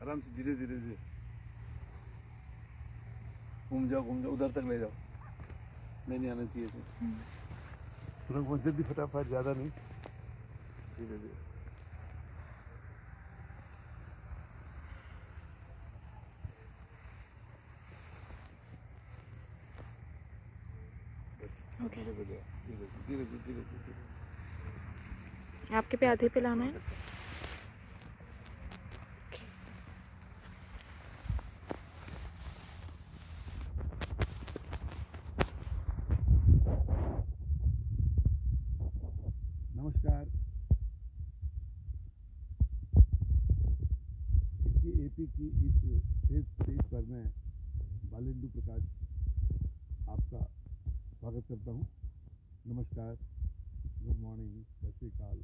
आराम से, धीरे धीरे धीरे घूम जाओ, उधर तक ले जाओ। नहीं आना चाहिए थे, तुरंत पहुँच जल्दी, फटाफट, ज़्यादा नहीं, धीरे धीरे। ओके, धीरे धीरे धीरे धीरे धीरे। आपके पे आधे पे लाना है। नमस्कार। इसी एपी की इस स्टेज पर मैं बालेंदु प्रकाश आपका स्वागत करता हूँ। नमस्कार, गुड मॉर्निंग, सत श्री अकाल,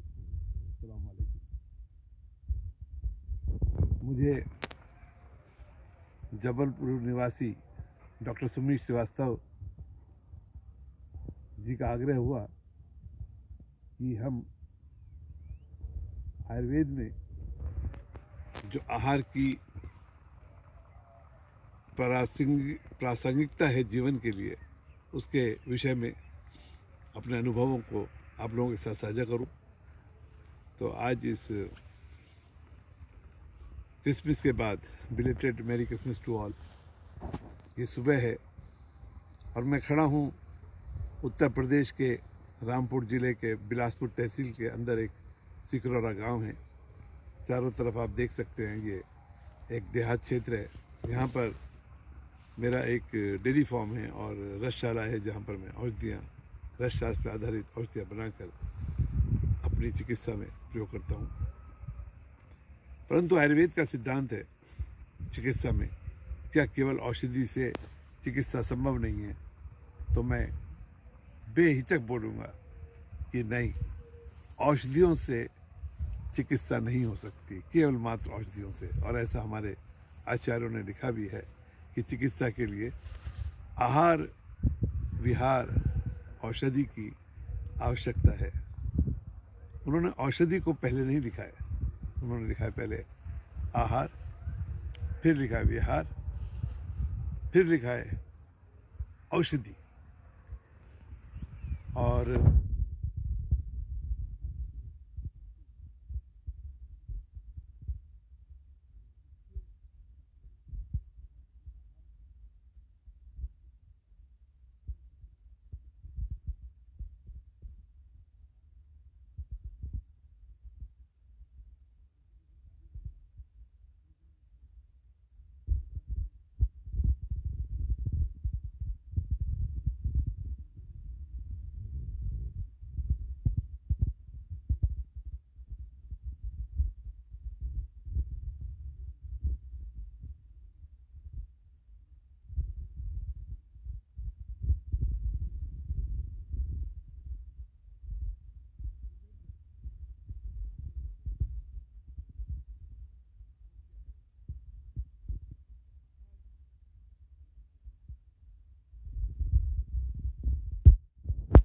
अस्सलाम वालेकुम। मुझे जबलपुर निवासी डॉक्टर सुमित श्रीवास्तव जी का आग्रह हुआ कि हम आयुर्वेद में जो आहार की प्रासंगिकता है जीवन के लिए, उसके विषय में अपने अनुभवों को आप लोगों के साथ साझा करूं। तो आज इस क्रिसमस के बाद belated merry Christmas to all. ये सुबह है और मैं खड़ा हूं उत्तर प्रदेश के रामपुर ज़िले के बिलासपुर तहसील के अंदर एक सिकरौरा गांव है। चारों तरफ आप देख सकते हैं, ये एक देहात क्षेत्र है। यहाँ पर मेरा एक डेयरी फार्म है और रसशाला है, जहाँ पर मैं औषधियाँ, रसशास्त्र पर आधारित औषधियाँ बनाकर अपनी चिकित्सा में प्रयोग करता हूँ। परंतु आयुर्वेद का सिद्धांत है चिकित्सा में, क्या केवल औषधि से चिकित्सा संभव नहीं है? तो मैं बेहिचक बोलूँगा कि नहीं, औषधियों से चिकित्सा नहीं हो सकती, केवल मात्र औषधियों से। और ऐसा हमारे आचार्यों ने लिखा भी है कि चिकित्सा के लिए आहार विहार औषधि की आवश्यकता है। उन्होंने औषधि को पहले नहीं लिखा है, उन्होंने लिखा है पहले आहार, फिर लिखा है विहार, फिर लिखा है औषधि। और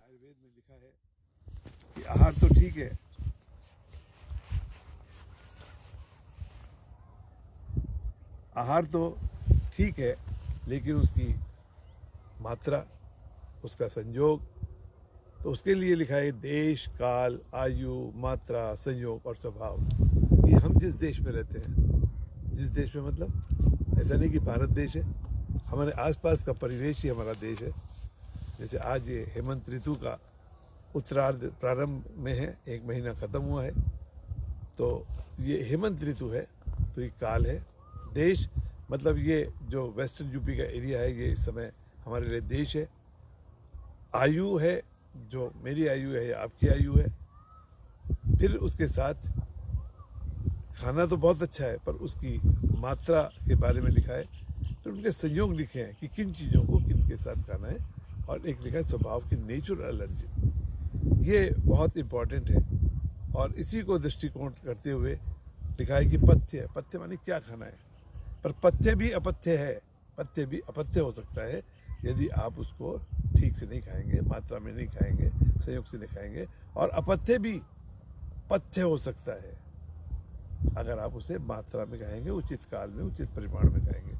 आयुर्वेद में लिखा है कि आहार तो ठीक है, आहार तो ठीक है, लेकिन उसकी मात्रा, उसका संयोग, तो उसके लिए लिखा है देश, काल, आयु, मात्रा, संयोग और स्वभाव। कि हम जिस देश में रहते हैं, जिस देश में मतलब ऐसा नहीं कि भारत देश है, हमारे आसपास का परिवेश ही हमारा देश है। जैसे आज ये हेमंत ऋतु का उत्तरार्ध प्रारंभ में है, 1 महीना ख़त्म हुआ है, तो ये हेमंत ऋतु है, तो ये काल है। देश मतलब ये जो वेस्टर्न यूपी का एरिया है, ये इस समय हमारे लिए देश है। आयु है, जो मेरी आयु है या आपकी आयु है। फिर उसके साथ खाना तो बहुत अच्छा है, पर उसकी मात्रा के बारे में लिखा है। फिर उनके संयोग लिखे हैं कि किन चीज़ों को किन के साथ खाना है, और एक लिखा है स्वभाव की, नेचुरल एलर्जी। ये बहुत इम्पोर्टेंट है और इसी को दृष्टिकोण करते हुए लिखा है कि पथ्य, पथ्य माने क्या खाना है। पर पथ्य भी अपथ्य है, पथ्य भी अपथ्य हो सकता है यदि आप उसको ठीक से नहीं खाएंगे, मात्रा में नहीं खाएंगे, संयोग से नहीं खाएंगे। और अपथ्य भी पथ्य हो सकता है। अगर आप उसे मात्रा में खाएंगे, उचित काल में, उचित परिमाण में खाएंगे।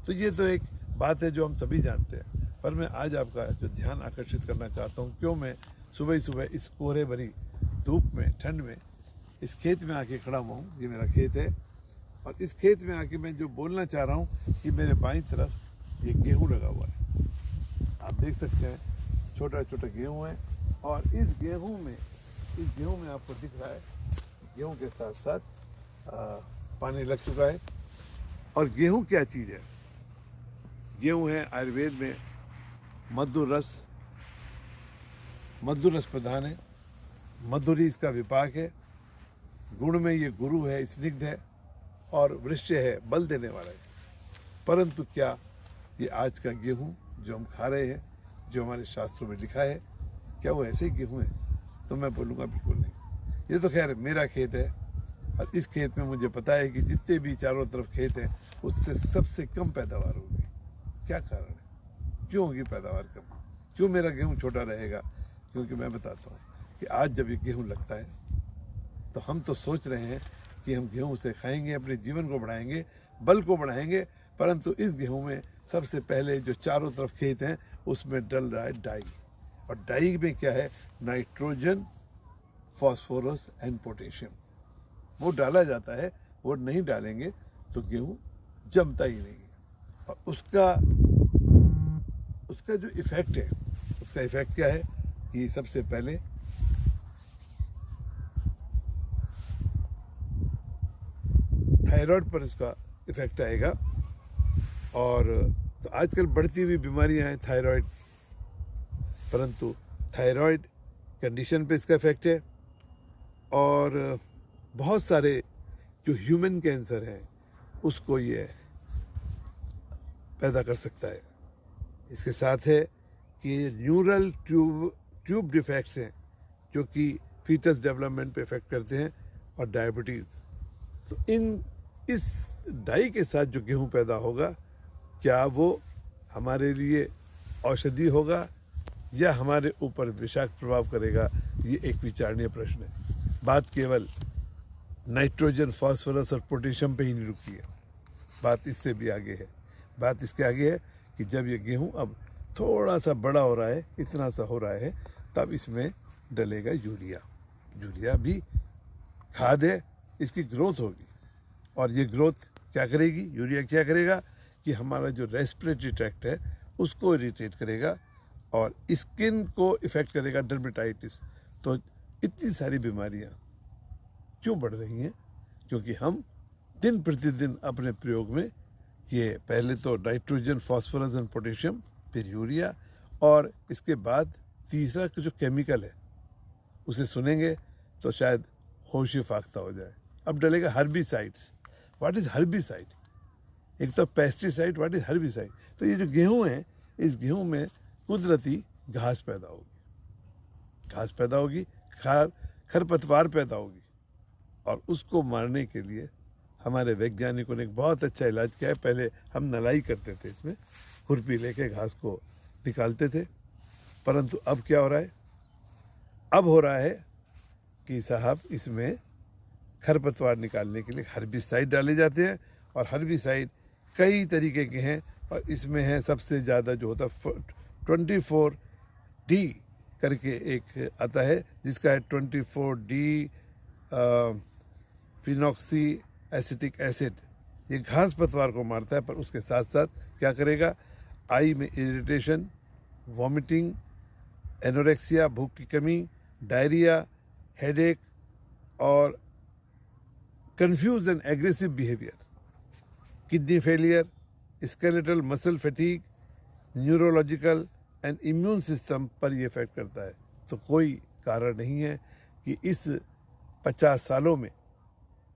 तो ये तो एक बात है जो हम सभी जानते हैं, पर मैं आज आपका जो ध्यान आकर्षित करना चाहता हूँ, क्यों मैं सुबह ही सुबह इस कोहरे भरी धूप में, ठंड में, इस खेत में आके खड़ा हुआ हूँ। ये मेरा खेत है, और इस खेत में आके मैं जो बोलना चाह रहा हूँ कि मेरे बाईं तरफ ये गेहूँ लगा हुआ है। आप देख सकते हैं छोटा छोटा गेहूँ है, और इस गेहूँ में आपको दिख रहा है गेहूँ के साथ साथ पानी लग चुका है। और गेहूँ क्या चीज़ है? गेहूँ है आयुर्वेद में मधुर रस प्रधान है, मधुरी इसका विपाक है, गुण में ये गुरु है, स्निग्ध है, और वृक्ष है, बल देने वाला है। परंतु क्या ये आज का गेहूँ जो हम खा रहे हैं, जो हमारे शास्त्रों में लिखा है, क्या वो ऐसे ही गेहूँ है? तो मैं बोलूँगा बिल्कुल नहीं। ये तो खैर मेरा खेत है, और इस खेत में मुझे पता है कि जितने भी चारों तरफ खेत हैं उससे सबसे कम पैदावार होगी। क्या कारण है? क्यों होगी पैदावार कम? क्यों मेरा गेहूँ छोटा रहेगा? क्योंकि मैं बताता हूँ कि आज जब ये गेहूँ लगता है तो हम तो सोच रहे हैं कि हम गेहूँ से खाएंगे, अपने जीवन को बढ़ाएंगे, बल को बढ़ाएंगे, परंतु इस गेहूँ में सबसे पहले जो चारों तरफ खेत हैं उसमें डल रहा है डाई। और डाई में क्या है? Nitrogen, phosphorus and potassium. वो डाला जाता है, वो नहीं डालेंगे तो गेहूँ जमता ही नहीं। और उसका जो इफेक्ट है, उसका इफेक्ट क्या है कि सबसे पहले थायराइड पर इसका इफेक्ट आएगा। और तो आजकल बढ़ती हुई बीमारियां हैं थायराइड, परंतु थायराइड कंडीशन पे इसका इफेक्ट है। और बहुत सारे जो ह्यूमन कैंसर हैं उसको ये पैदा कर सकता है। इसके साथ है कि न्यूरल ट्यूब डिफेक्ट्स हैं जो कि फीटस डेवलपमेंट पे इफेक्ट करते हैं, और डायबिटीज़। तो इस डाई के साथ जो गेहूं पैदा होगा, क्या वो हमारे लिए औषधि होगा या हमारे ऊपर विषाक्त प्रभाव करेगा? ये एक विचारणीय प्रश्न है। बात केवल नाइट्रोजन, फास्फोरस और पोटेशियम पे ही नहीं रुकी है, बात इससे भी आगे है। बात इसके आगे है कि जब ये गेहूं अब थोड़ा सा बड़ा हो रहा है, इतना सा हो रहा है, तब इसमें डलेगा यूरिया। यूरिया भी खाद है, इसकी ग्रोथ होगी, और ये ग्रोथ क्या करेगी? यूरिया क्या करेगा कि हमारा जो रेस्पिरेटरी ट्रैक्ट है उसको इरिटेट करेगा, और स्किन को इफेक्ट करेगा, डर्मेटाइटिस। तो इतनी सारी बीमारियां क्यों बढ़ रही हैं? क्योंकि हम दिन प्रतिदिन अपने प्रयोग में ये पहले तो नाइट्रोजन, फास्फोरस एंड पोटेशियम, फिर यूरिया, और इसके बाद तीसरा जो केमिकल है उसे सुनेंगे तो शायद होश ही फाख्ता हो जाए। अब डलेगा हर्बिसाइड्स। What is herbicide? एक तो पेस्टिसाइड, व्हाट इज हर्बिसाइड? तो ये जो गेहूं है, इस गेहूं में कुदरती घास पैदा होगी, खरपतवार पैदा होगी, और उसको मारने के लिए हमारे वैज्ञानिकों ने एक बहुत अच्छा इलाज किया है। पहले हम नलाई करते थे, इसमें खुरपी लेके घास को निकालते थे, परंतु अब क्या हो रहा है? अब हो रहा है कि साहब इसमें खरपतवार निकालने के लिए हर्बिसाइड डाले जाते हैं, और हर्बिसाइड कई तरीके के हैं, और इसमें है सबसे ज़्यादा जो होता है 24D करके एक आता है, जिसका है 24D फिनॉक्सी एसिटिक एसिड। ये घास पतवार को मारता है, पर उसके साथ साथ क्या करेगा? आई में इरिटेशन, वॉमिटिंग, एनोरेक्सिया, भूख की कमी, डायरिया, हेडेक, और confuse and aggressive behaviour, kidney failure, skeletal muscle fatigue, neurological and immune system पर ये इफेक्ट करता है। तो कोई कारण नहीं है कि इस 50 सालों में,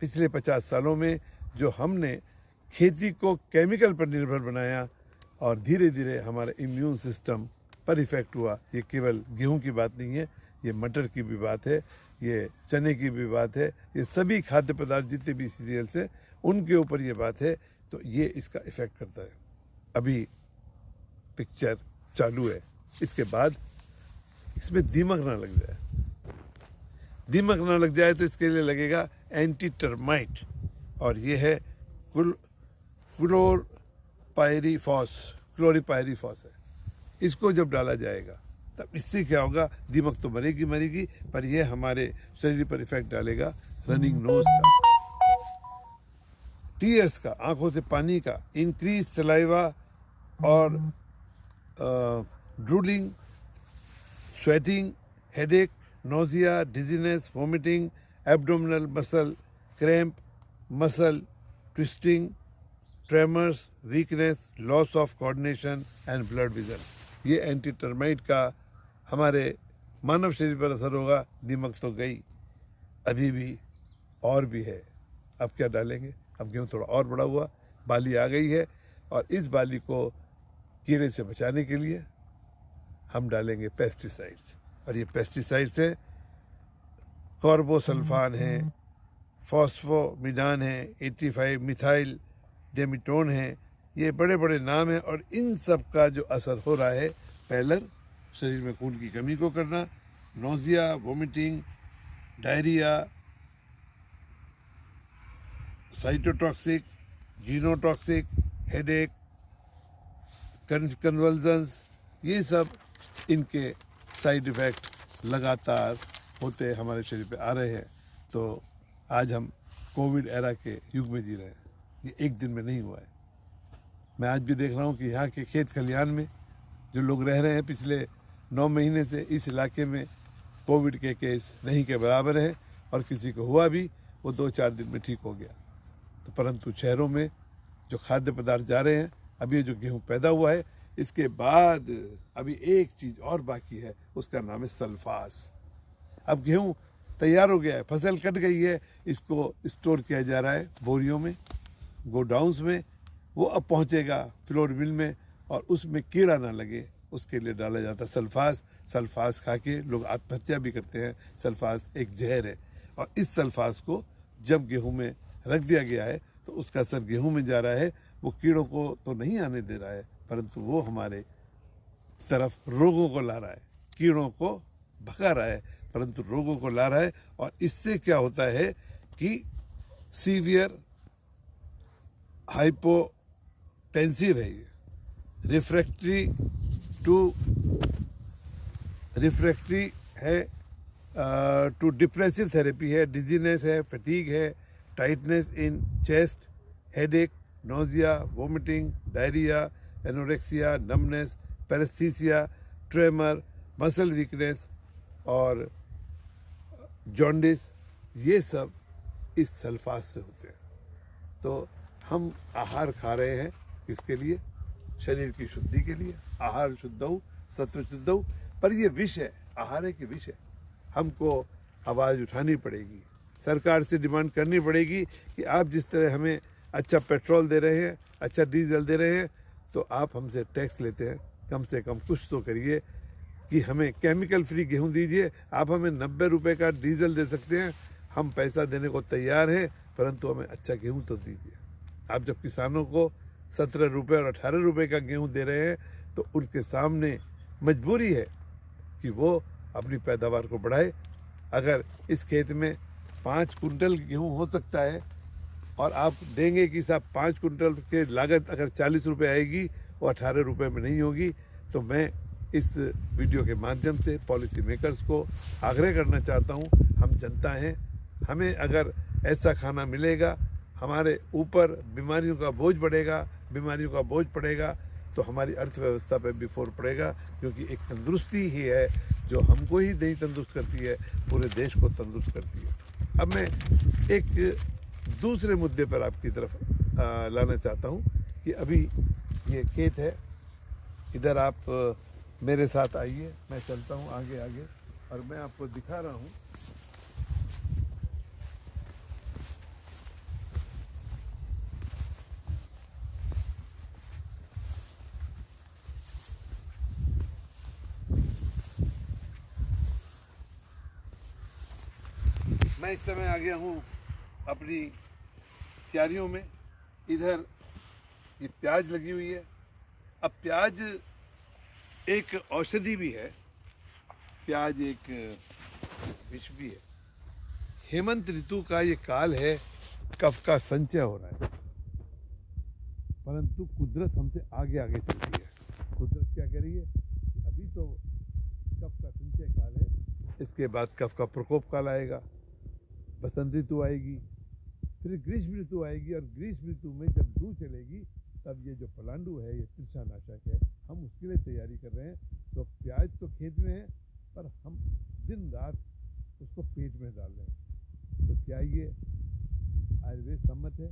पिछले 50 सालों में जो हमने खेती को केमिकल पर निर्भर बनाया और धीरे धीरे हमारे इम्यून सिस्टम पर इफेक्ट हुआ। ये केवल गेहूं की बात नहीं है, ये मटर की भी बात है, ये चने की भी बात है, ये सभी खाद्य पदार्थ जितने भी सीरियल्स हैं उनके ऊपर ये बात है। तो ये इसका इफेक्ट करता है। अभी पिक्चर चालू है, इसके बाद इसमें दीमक ना लग जाए। दीमक ना लग जाए तो इसके लिए लगेगा एंटी टर्माइट। और ये है क्लोरीपायरीफॉस है। इसको जब डाला जाएगा तब इससे क्या होगा, दीमक तो मरेगी, पर ये हमारे शरीर पर इफेक्ट डालेगा रनिंग नोज का, टीयर्स का, आंखों से पानी का, इंक्रीज सलाइवा और drooling, sweating, headache, nausea, dizziness, vomiting, abdominal muscle cramp, muscle twisting, tremors, weakness, loss of coordination and blood vision. ये एंटी टर्माइट का हमारे मानव शरीर पर असर होगा। दीमक तो गई, अभी भी और भी है। अब क्या डालेंगे, अब गेहूँ थोड़ा और बड़ा हुआ, बाली आ गई है, और इस बाली को कीड़े से बचाने के लिए हम डालेंगे पेस्टिसाइड्स। और ये पेस्टिसाइड्स हैं, कार्बोसल्फान है, फॉस्फोमिडान है, 85 मिथाइल डेमिटोन है। ये बड़े बड़े नाम हैं, और इन सब का जो असर हो रहा है, पहलर, शरीर में खून की कमी को करना, nausea, vomiting, diarrhoea, cytotoxic, genotoxic, headache, convulsions, ये सब इनके साइड इफ़ेक्ट लगातार होते हमारे शरीर पे आ रहे हैं। तो आज हम कोविड एरा के युग में जी रहे हैं। ये एक दिन में नहीं हुआ है। मैं आज भी देख रहा हूँ कि यहाँ के खेत खलिहान में जो लोग रह रहे हैं पिछले 9 महीने से, इस इलाके में कोविड के केस नहीं के बराबर है, और किसी को हुआ भी वो 2-4 दिन में ठीक हो गया। तो परंतु शहरों में जो खाद्य पदार्थ जा रहे हैं, अभी ये जो गेहूँ पैदा हुआ है, इसके बाद अभी एक चीज़ और बाकी है, उसका नाम है सल्फास। अब गेहूँ तैयार हो गया है, फसल कट गई है, इसको स्टोर किया जा रहा है बोरियों में, गोडाउन्स में। वो अब पहुँचेगा फ्लोर मिल में, और उसमें कीड़ा ना लगे उसके लिए डाला जाता है सल्फास। सल्फास खा के लोग आत्महत्या भी करते हैं। सल्फास एक जहर है, और इस सल्फास को जब गेहूं में रख दिया गया है तो उसका असर गेहूं में जा रहा है। वो कीड़ों को तो नहीं आने दे रहा है, परंतु वो हमारे तरफ रोगों को ला रहा है, कीड़ों को भगा रहा है, परंतु रोगों को ला रहा है। और इससे क्या होता है कि सीवियर हाइपोटेंसिव है, ये रिफ्रैक्टरी है टू डिप्रेसिव थेरेपी है, डिजीनेस है, फटीग है, tightness in chest, headache, nausea, vomiting, diarrhoea, anorexia, numbness, paraesthesia, tremor, muscle weakness और जॉन्डिस, ये सब इस सल्फास से होते हैं। तो हम आहार खा रहे हैं किसके लिए, शरीर की शुद्धि के लिए। आहार शुद्धौ सत्व शुद्धौ, पर ये विष है, आहार है कि विष है। हमको आवाज़ उठानी पड़ेगी, सरकार से डिमांड करनी पड़ेगी कि आप जिस तरह हमें अच्छा पेट्रोल दे रहे हैं, अच्छा डीजल दे रहे हैं, तो आप हमसे टैक्स लेते हैं, कम से कम कुछ तो करिए कि हमें केमिकल फ्री गेहूं दीजिए। आप हमें 90 रुपये का डीजल दे सकते हैं, हम पैसा देने को तैयार हैं, परंतु हमें अच्छा गेहूं तो दीजिए। आप जब किसानों को 17 रुपये और 18 रुपये का गेहूं दे रहे हैं, तो उनके सामने मजबूरी है कि वो अपनी पैदावार को बढ़ाए। अगर इस खेत में 5 कुंटल गेहूं हो सकता है, और आप देंगे कि साहब 5 कुंटल के लागत अगर 40 रुपये आएगी, वो 18 रुपये में नहीं होगी, तो मैं इस वीडियो के माध्यम से पॉलिसी मेकर्स को आग्रह करना चाहता हूँ, हम जनता हैं, हमें अगर ऐसा खाना मिलेगा, हमारे ऊपर बीमारियों का बोझ पड़ेगा, तो हमारी अर्थव्यवस्था पर भी फोर पड़ेगा, क्योंकि एक तंदुरुस्ती ही है जो हमको ही नहीं तंदुरुस्त करती है, पूरे देश को तंदुरुस्त करती है। अब मैं एक दूसरे मुद्दे पर आपकी तरफ लाना चाहता हूँ कि अभी ये खेत है, इधर आप मेरे साथ आइए, मैं चलता हूँ आगे आगे, और मैं आपको दिखा रहा हूँ मैं इस समय आ गया हूँ अपनी क्यारियों में। इधर ये प्याज लगी हुई है। अब प्याज एक औषधि भी है, प्याज एक विष भी है। हेमंत ऋतु का ये काल है कफ का संचय हो रहा है, परंतु कुदरत हमसे आगे आगे चलती है। कुदरत क्या कह रही है? अभी तो कफ का संचय काल है, इसके बाद कफ का प्रकोप काल आएगा, बसंत ऋतु आएगी, फिर ग्रीष्म ऋतु आएगी, और ग्रीष्म ऋतु में जब लू चलेगी तब ये जो पलांडु है, ये तृषानाशक है, हम उसके लिए तैयारी कर रहे हैं। तो प्याज तो खेत में है, पर हम दिन रात उसको पेट में डाल रहे हैं। तो क्या ये आयुर्वेद सम्मत है?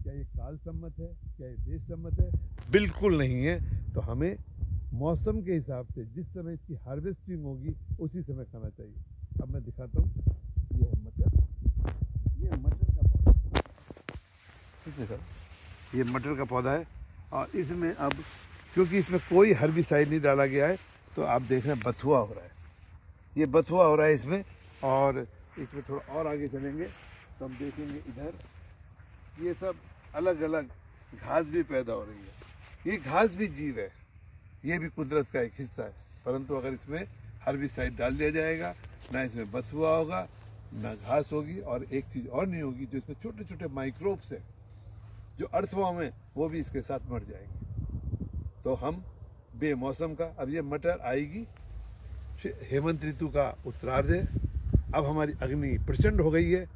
क्या ये काल सम्मत है? क्या ये देश सम्मत है? बिल्कुल नहीं है। तो हमें मौसम के हिसाब से जिस समय इसकी हार्वेस्टिंग होगी उसी समय खाना चाहिए। अब मैं दिखाता हूँ, ये है मटर, ये मटर का पौधा, इसमें सर ये मटर का पौधा है, और इसमें अब क्योंकि इसमें कोई हर्बिसाइड नहीं डाला गया है, तो आप देख रहे हैं बथुआ हो रहा है, ये बथुआ हो रहा है इसमें। और इसमें थोड़ा और आगे चलेंगे तो हम देखेंगे इधर ये सब अलग अलग घास भी पैदा हो रही है। ये घास भी जीव है, ये भी कुदरत का एक हिस्सा है, परंतु अगर इसमें हर्बिसाइड डाल दिया जाएगा, ना इसमें बथुआ होगा, ना घास होगी, और एक चीज़ और नहीं होगी, जो इसमें छोटे छोटे माइक्रोब्स हैं जो अर्थवॉर्म है, वो भी इसके साथ मर जाएंगे। तो हम बेमौसम का, अब ये मटर आएगी, हेमंत ऋतु का उत्तरार्ध है, अब हमारी अग्नि प्रचंड हो गई है,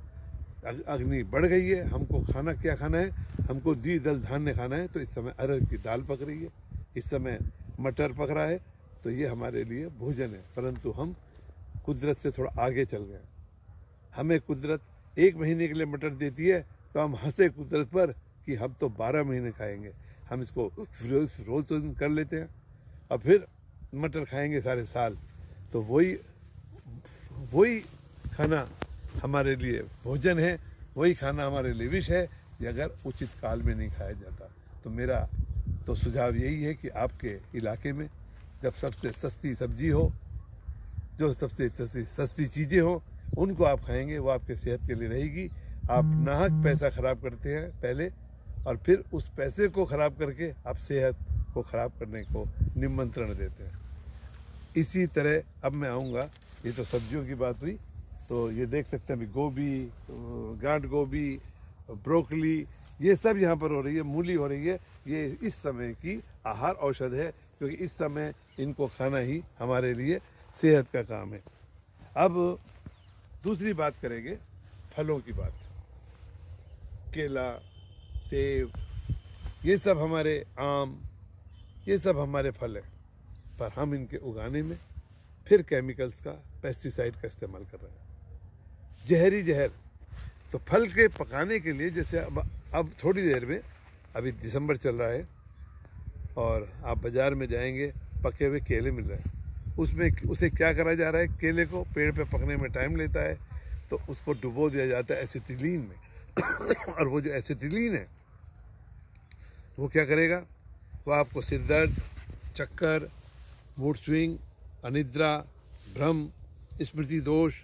अग्नि बढ़ गई है। हमको खाना क्या खाना है? हमको द्विदल धान्य खाना है। तो इस समय अरहर की दाल पक रही है, इस समय मटर पक रहा है, तो ये हमारे लिए भोजन है। परंतु हम कुदरत से थोड़ा आगे चल गए। हमें कुदरत 1 महीने के लिए मटर देती है, तो हम हंसे कुदरत पर कि हम तो 12 महीने खाएंगे। हम इसको फ्रोजन कर लेते हैं और फिर मटर खाएंगे सारे साल। तो वही खाना हमारे लिए भोजन है, वही खाना हमारे लिए विष है, ये अगर उचित काल में नहीं खाया जाता। तो मेरा तो सुझाव यही है कि आपके इलाके में जब सबसे सस्ती सब्जी हो, जो सबसे सस्ती चीज़ें हो, उनको आप खाएंगे, वो आपके सेहत के लिए रहेगी। आप नाहक पैसा खराब करते हैं पहले, और फिर उस पैसे को खराब करके आप सेहत को खराब करने को निमंत्रण देते हैं। इसी तरह अब मैं आऊँगा, ये तो सब्जियों की बात हुई, तो ये देख सकते हैं अभी गोभी, गांठ गोभी, ब्रोकली, ये सब यहाँ पर हो रही है, मूली हो रही है। ये इस समय की आहार औषध है, क्योंकि इस समय इनको खाना ही हमारे लिए सेहत का काम है। अब दूसरी बात करेंगे, फलों की बात। केला, सेब, ये सब हमारे आम, ये सब हमारे फल हैं, पर हम इनके उगाने में फिर केमिकल्स का, पेस्टिसाइड का इस्तेमाल कर रहे हैं, जहरी जहर। तो फल के पकाने के लिए, जैसे अब थोड़ी देर में, अभी दिसंबर चल रहा है और आप बाज़ार में जाएंगे, पके हुए केले मिल रहे हैं, उसमें उसे क्या करा जा रहा है, केले को पेड़ पे पकने में टाइम लेता है, तो उसको डुबो दिया जाता है एसिटिलीन में और वो जो एसिटिलीन है वो क्या करेगा, वो आपको सिर दर्द, चक्कर, मूड स्विंग, अनिद्रा, भ्रम, स्मृति दोष,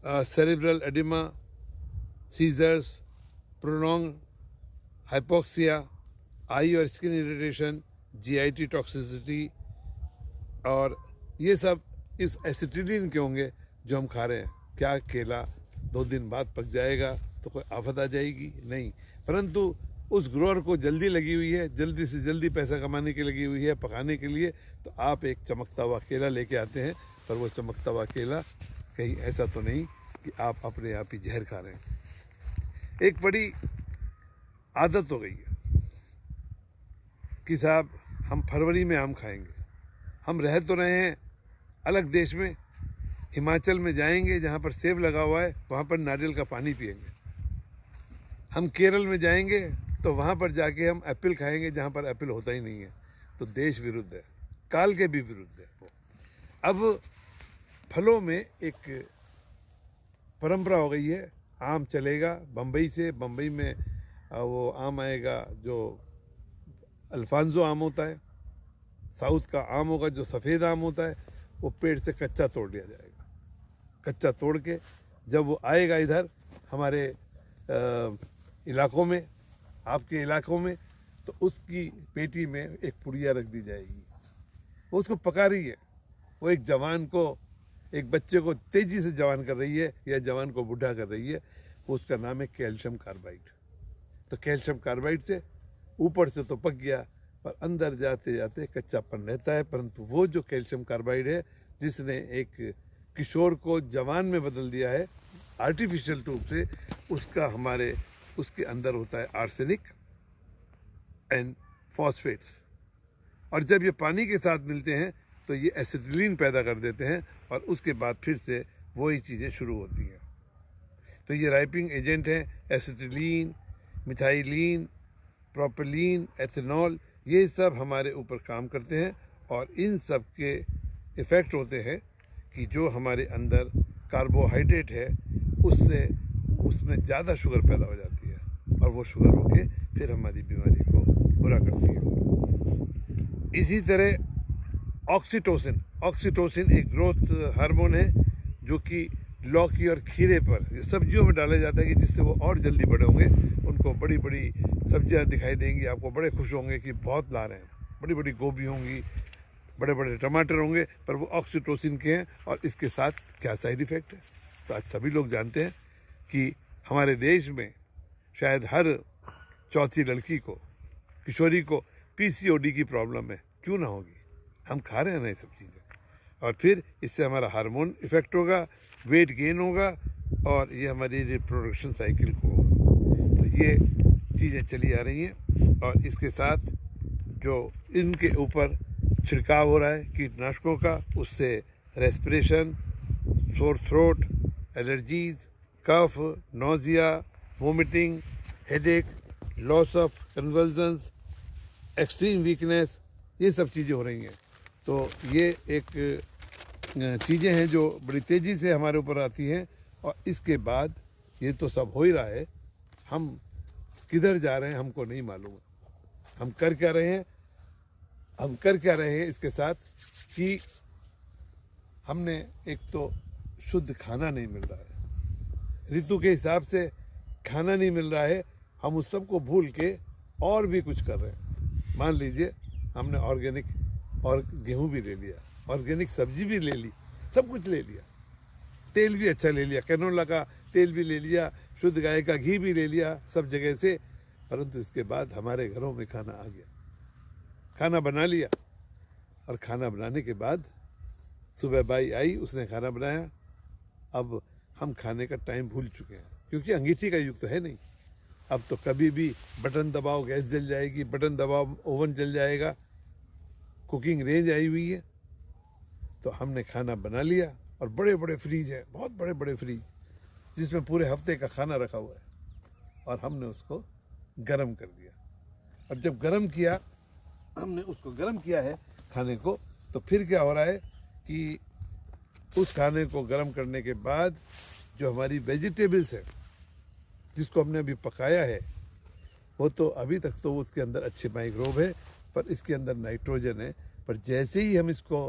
cerebral edema, seizures, prolong hypoxia, eye और स्किन इरिटेशन, जीआईटी टॉक्सिसिटी, और ये सब इस एसिटिलीन के होंगे जो हम खा रहे हैं। क्या केला 2 दिन बाद पक जाएगा तो कोई आफत आ जाएगी? नहीं, परंतु उस ग्रोअर को जल्दी लगी हुई है, जल्दी से जल्दी पैसा कमाने की लगी हुई है, पकाने के लिए। तो आप एक चमकता हुआ केला लेके आते हैं, पर वो चमकता हुआ केला कहीं ऐसा तो नहीं कि आप अपने आप ही जहर खा रहे हैं। एक बड़ी आदत हो गई है कि साहब हम फरवरी में आम खाएंगे। हम रह तो रहे हैं अलग देश में, हिमाचल में जाएंगे जहाँ पर सेब लगा हुआ है, वहाँ पर नारियल का पानी पिएंगे। हम केरल में जाएंगे तो वहाँ पर जाके हम एप्पल खाएंगे जहाँ पर एप्पल होता ही नहीं है। तो देश विरुद्ध है, काल के भी विरुद्ध है वो। अब फलों में एक परंपरा हो गई है, आम चलेगा बम्बई से, बम्बई में वो आम आएगा जो अल्फांजो आम होता है, साउथ का आम होगा जो सफ़ेद आम होता है, वो पेड़ से कच्चा तोड़ लिया जाएगा। कच्चा तोड़ के जब वो आएगा इधर हमारे इलाकों में, आपके इलाकों में, तो उसकी पेटी में एक पुड़िया रख दी जाएगी। वो उसको पका रही है, वो एक बच्चे को तेजी से जवान कर रही है या जवान को बूढ़ा कर रही है। वो उसका नाम है कैल्शियम कार्बाइड। तो कैल्शियम कार्बाइड से ऊपर से तो पक गया, पर अंदर जाते जाते कच्चापन रहता है। परंतु वो जो कैल्शियम कार्बाइड है जिसने एक किशोर को जवान में बदल दिया है आर्टिफिशियल रूप से, उसके अंदर होता है आर्सेनिक एंड फॉस्फेट्स। और जब ये पानी के साथ मिलते हैं तो ये एसिटिलीन पैदा कर देते हैं और उसके बाद फिर से वही चीज़ें शुरू होती हैं। तो ये राइपिंग एजेंट हैं एसिटिलीन, मिथाइलिन, प्रोपिलीन, एथेनॉल, ये सब हमारे ऊपर काम करते हैं और इन सब के इफ़ेक्ट होते हैं कि जो हमारे अंदर कार्बोहाइड्रेट है उसमें ज़्यादा शुगर पैदा हो जाती है और वो शुगर होके फिर हमारी बीमारी को बुरा करती है। इसी तरह ऑक्सीटोसिन एक ग्रोथ हार्मोन है जो कि लौकी और खीरे पर सब्जियों में डाला जाता है कि जिससे वो और जल्दी बड़े होंगे, उनको बड़ी बड़ी सब्जियां दिखाई देंगी, आपको बड़े खुश होंगे कि बहुत ला रहे हैं, बड़ी बड़ी गोभी होंगी, बड़े बड़े टमाटर होंगे, पर वो ऑक्सीटोसिन के हैं। और इसके साथ क्या साइड इफ़ेक्ट है? तो आज सभी लोग जानते हैं कि हमारे देश में शायद हर चौथी लड़की को, किशोरी को PCOD की प्रॉब्लम है। क्यों ना होगी? हम खा रहे हैं ना ये सब चीज़ें, और फिर इससे हमारा हार्मोन इफ़ेक्ट होगा, वेट गेन होगा और ये हमारी रिप्रोडक्शन साइकिल को होगा। तो ये चीज़ें चली आ रही हैं और इसके साथ जो इनके ऊपर छिड़काव हो रहा है कीटनाशकों का, उससे respiration, sore throat, allergies, cough, nausea, vomiting, headache, loss of convulsions, extreme weakness, ये सब चीज़ें हो रही हैं। तो ये एक चीज़ें हैं जो बड़ी तेज़ी से हमारे ऊपर आती हैं और इसके बाद ये तो सब हो ही रहा है, हम किधर जा रहे हैं हमको नहीं मालूम है। हम कर क्या रहे हैं इसके साथ कि हमने एक तो शुद्ध खाना नहीं मिल रहा है, ऋतु के हिसाब से खाना नहीं मिल रहा है, हम उस सब को भूल के और भी कुछ कर रहे हैं। मान लीजिए हमने ऑर्गेनिक और गेहूं भी ले लिया, ऑर्गेनिक सब्जी भी ले ली, सब कुछ ले लिया, तेल भी अच्छा ले लिया, कैनोला का तेल भी ले लिया, शुद्ध गाय का घी भी ले लिया सब जगह से, परंतु इसके बाद हमारे घरों में खाना आ गया, खाना बना लिया। और खाना बनाने के बाद सुबह बाई आई, उसने खाना बनाया, अब हम खाने का टाइम भूल चुके हैं क्योंकि अंगीठी का युग तो है नहीं। अब तो कभी भी बटन दबाओ गैस जल जाएगी, बटन दबाओ ओवन जल जाएगा, कुकिंग रेंज आई हुई है। तो हमने खाना बना लिया और बड़े बड़े फ्रीज है, बहुत बड़े बड़े फ्रीज, जिसमें पूरे हफ्ते का खाना रखा हुआ है, और हमने उसको गरम कर दिया। और जब गरम किया, हमने उसको गरम किया है खाने को, तो फिर क्या हो रहा है कि उस खाने को गरम करने के बाद जो हमारी वेजिटेबल्स है जिसको हमने अभी पकाया है, वो तो अभी तक तो उसके अंदर अच्छे माइक्रोब है, पर इसके अंदर नाइट्रोजन है। पर जैसे ही हम इसको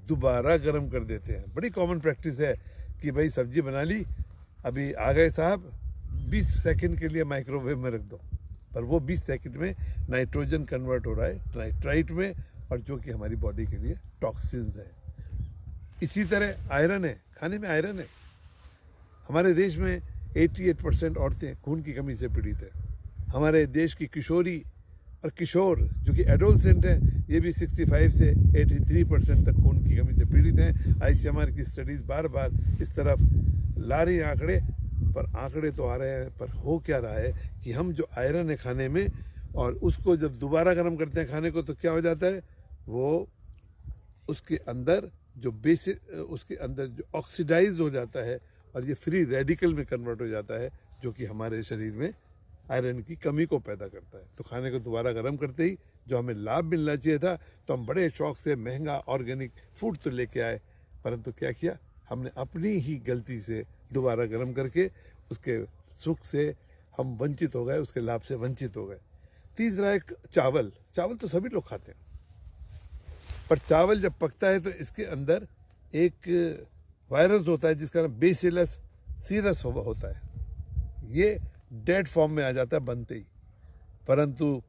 दोबारा गर्म कर देते हैं, बड़ी कॉमन प्रैक्टिस है कि भाई सब्जी बना ली, अभी आ गए साहब, 20 सेकंड के लिए माइक्रोवेव में रख दो, पर वो 20 सेकंड में नाइट्रोजन कन्वर्ट हो रहा है नाइट्राइट में, और जो कि हमारी बॉडी के लिए टॉक्सिन्स है। इसी तरह आयरन है, खाने में आयरन है। हमारे देश में 88% औरतें खून की कमी से पीड़ित है। हमारे देश की किशोरी और किशोर जो कि एडोलसेंट हैं, ये भी 65 से 83% तक खून की कमी से पीड़ित हैं। ICMR की स्टडीज़ बार बार इस तरफ ला रही हैं आंकड़े, पर आंकड़े तो आ रहे हैं, पर हो क्या रहा है कि हम जो आयरन है खाने में, और उसको जब दोबारा गर्म करते हैं खाने को, तो क्या हो जाता है, वो उसके अंदर जो ऑक्सीडाइज हो जाता है और ये फ्री रेडिकल में कन्वर्ट हो जाता है, जो कि हमारे शरीर में आयरन की कमी को पैदा करता है। तो खाने को दोबारा गर्म करते ही जो हमें लाभ मिलना चाहिए था, तो हम बड़े शौक से महंगा ऑर्गेनिक फूड तो लेके आए, परंतु क्या किया हमने, अपनी ही गलती से दोबारा गर्म करके उसके सुख से हम वंचित हो गए, उसके लाभ से वंचित हो गए। तीसरा एक चावल तो सभी लोग खाते हैं, पर चावल जब पकता है तो इसके अंदर एक वायरस होता है जिसका नाम बेसिलस सीरस होता है। ये डेड फॉर्म में आ जाता है बनते ही, परंतु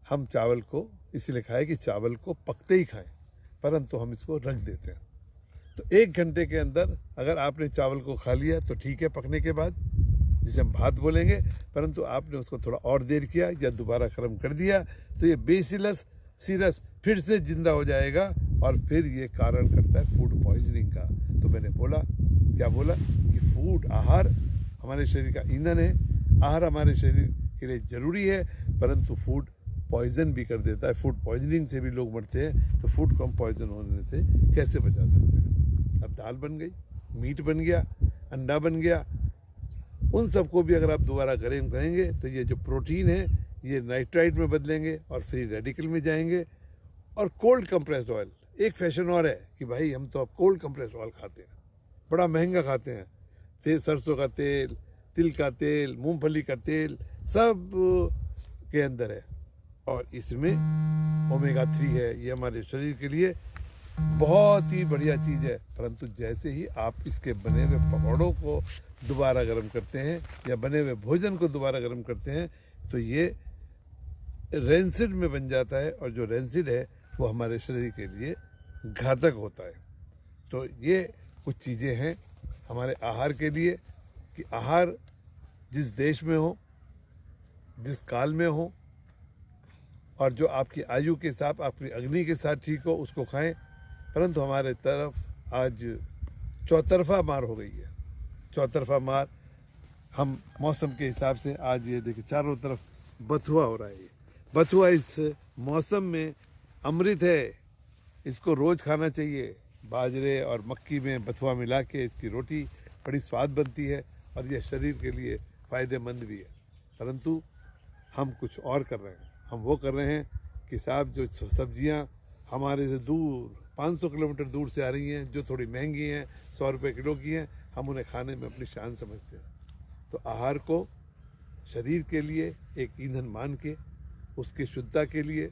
हम चावल को इसलिए खाएं कि चावल को पकते ही खाएं, परंतु हम इसको रख देते हैं। तो 1 घंटे के अंदर अगर आपने चावल को खा लिया तो ठीक है, पकने के बाद जिसे हम भात बोलेंगे, परंतु आपने उसको थोड़ा और देर किया या दोबारा गर्म कर दिया तो ये बेसिलस सीरस फिर से जिंदा हो जाएगा और फिर ये कारण करता है फूड पॉइजनिंग का। तो मैंने बोला, क्या बोला कि फूड, आहार हमारे शरीर का ईंधन है, आहार हमारे शरीर के लिए ज़रूरी है, परंतु फूड पॉइजन भी कर देता है। फूड पॉइजनिंग से भी लोग मरते हैं, तो फूड को हम पॉइजन होने से कैसे बचा सकते हैं। अब दाल बन गई, मीट बन गया, अंडा बन गया, उन सबको भी अगर आप दोबारा करेंगे तो ये जो प्रोटीन है ये नाइट्राइट में बदलेंगे और फ्री रेडिकल में जाएंगे। और कोल्ड कंप्रेस्ड ऑयल, एक फैशन और है कि भाई हम तो अब कोल्ड कंप्रेस्ड ऑयल खाते हैं, बड़ा महंगा खाते हैं, सरसों का तेल, तिल का तेल, मूंगफली का तेल सब के अंदर है और इसमें ओमेगा 3 है। ये हमारे शरीर के लिए बहुत ही बढ़िया चीज़ है, परंतु जैसे ही आप इसके बने हुए पकौड़ों को दोबारा गर्म करते हैं या बने हुए भोजन को दोबारा गर्म करते हैं तो ये रेंसिड में बन जाता है और जो रेंसिड है वो हमारे शरीर के लिए घातक होता है। तो ये कुछ चीज़ें हैं हमारे आहार के लिए कि आहार जिस देश में हो, जिस काल में हो और जो आपकी आयु के साथ, आपकी अग्नि के साथ ठीक हो उसको खाएं। परंतु हमारे तरफ आज चौतरफा मार हो गई है, चौतरफा मार। हम मौसम के हिसाब से आज ये देखिए चारों तरफ बथुआ हो रहा है। ये बथुआ इस मौसम में अमृत है, इसको रोज़ खाना चाहिए। बाजरे और मक्की में बथुआ मिला के इसकी रोटी बड़ी स्वाद बनती है और यह शरीर के लिए फ़ायदेमंद भी है। परंतु हम कुछ और कर रहे हैं, हम वो कर रहे हैं कि साहब जो सब्जियां हमारे से दूर 500 किलोमीटर दूर से आ रही हैं, जो थोड़ी महंगी हैं, 100 रुपये किलो की हैं, हम उन्हें खाने में अपनी शान समझते हैं। तो आहार को शरीर के लिए एक ईंधन मान के, उसकी शुद्धता के लिए,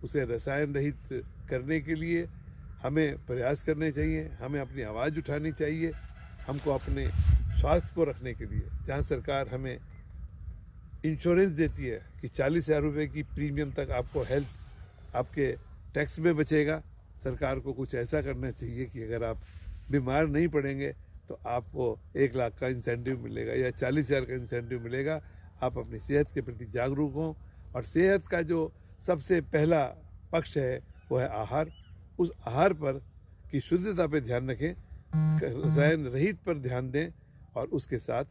उसे रसायन रहित करने के लिए हमें प्रयास करने चाहिए। हमें अपनी आवाज़ उठानी चाहिए, हमको अपने स्वास्थ्य को रखने के लिए। जहाँ सरकार हमें इंश्योरेंस देती है कि 40,000 रुपये की प्रीमियम तक आपको हेल्थ आपके टैक्स में बचेगा, सरकार को कुछ ऐसा करना चाहिए कि अगर आप बीमार नहीं पड़ेंगे तो आपको 1 लाख का इंसेंटिव मिलेगा या 40,000 का इंसेंटिव मिलेगा। आप अपनी सेहत के प्रति जागरूक हों और सेहत का जो सबसे पहला पक्ष है वो है आहार। उस आहार पर की शुद्धता पे ध्यान रखें, रसायन रहित पर ध्यान दें और उसके साथ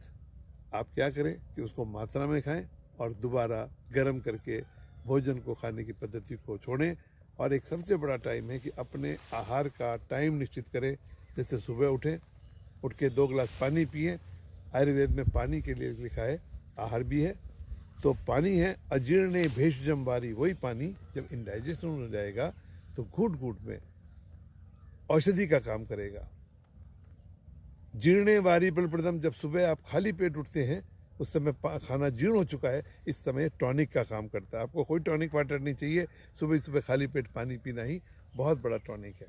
आप क्या करें कि उसको मात्रा में खाएं और दोबारा गर्म करके भोजन को खाने की पद्धति को छोड़ें। और एक सबसे बड़ा टाइम है कि अपने आहार का टाइम निश्चित करें। जैसे सुबह उठ के 2 गिलास पानी पिएं। आयुर्वेद में पानी के लिए लिखा है, आहार भी है। तो पानी है अजीर्णे भेषजम वारी, वही पानी जब इंडाइजेशन हो जाएगा तो घूट घूट में औषधि का काम करेगा। जीर्णे वारी बलप्रदम, जब सुबह आप खाली पेट उठते हैं उस समय खाना जीर्ण हो चुका है, इस समय टॉनिक का काम करता है। आपको कोई टॉनिक वाटर नहीं चाहिए, सुबह सुबह खाली पेट पानी पीना ही बहुत बड़ा टॉनिक है।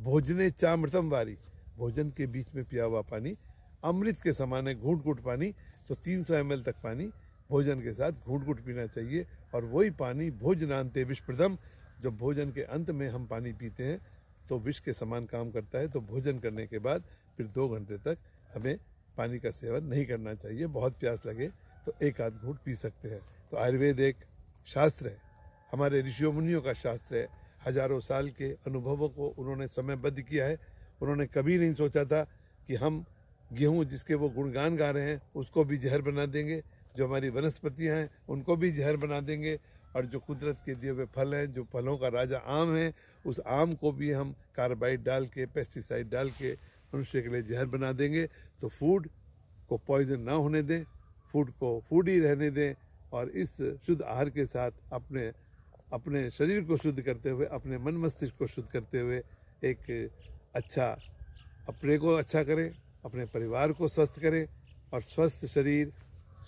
भोजने चामृतम वारी, भोजन के बीच में पिया हुआ पानी अमृत के समान है, घूट घूट पानी। तो 300 ml तक पानी भोजन के साथ घूट घूट पीना चाहिए। और वही पानी भोजनांते विषप्रदम, जब भोजन के अंत में हम पानी पीते हैं तो विष के समान काम करता है। तो भोजन करने के बाद फिर 2 घंटे तक हमें पानी का सेवन नहीं करना चाहिए। बहुत प्यास लगे तो 1 आध घूंट पी सकते हैं। तो आयुर्वेद एक शास्त्र है, हमारे ऋषियों मुनियों का शास्त्र है। हजारों साल के अनुभवों को उन्होंने समयबद्ध किया है। उन्होंने कभी नहीं सोचा था कि हम गेहूँ जिसके वो गुणगान गा रहे हैं उसको भी जहर बना देंगे, जो हमारी वनस्पतियाँ हैं उनको भी जहर बना देंगे, और जो कुदरत के दिए हुए फल हैं, जो फलों का राजा आम है, उस आम को भी हम कार्बाइड डाल के, पेस्टिसाइड डाल के मनुष्य के लिए जहर बना देंगे। तो फूड को पॉइजन ना होने दें, फूड को फूड ही रहने दें और इस शुद्ध आहार के साथ अपने शरीर को शुद्ध करते हुए, अपने मन मस्तिष्क को शुद्ध करते हुए एक अच्छा, अपने को अच्छा करें, अपने परिवार को स्वस्थ करें। और स्वस्थ शरीर,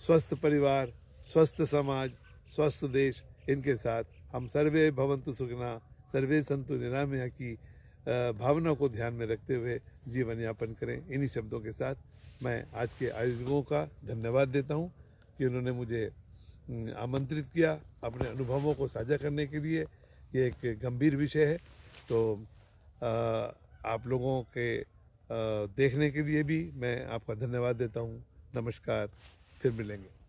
स्वस्थ परिवार, स्वस्थ समाज, स्वस्थ देश, इनके साथ हम सर्वे भवन्तु सुखिनः सर्वे सन्तु निरामया की भावना को ध्यान में रखते हुए जीवन यापन करें। इन्हीं शब्दों के साथ मैं आज के आयोजकों का धन्यवाद देता हूं कि उन्होंने मुझे आमंत्रित किया अपने अनुभवों को साझा करने के लिए। ये एक गंभीर विषय है, तो आप लोगों के देखने के लिए भी मैं आपका धन्यवाद देता हूं। नमस्कार। फिर मिलेंगे।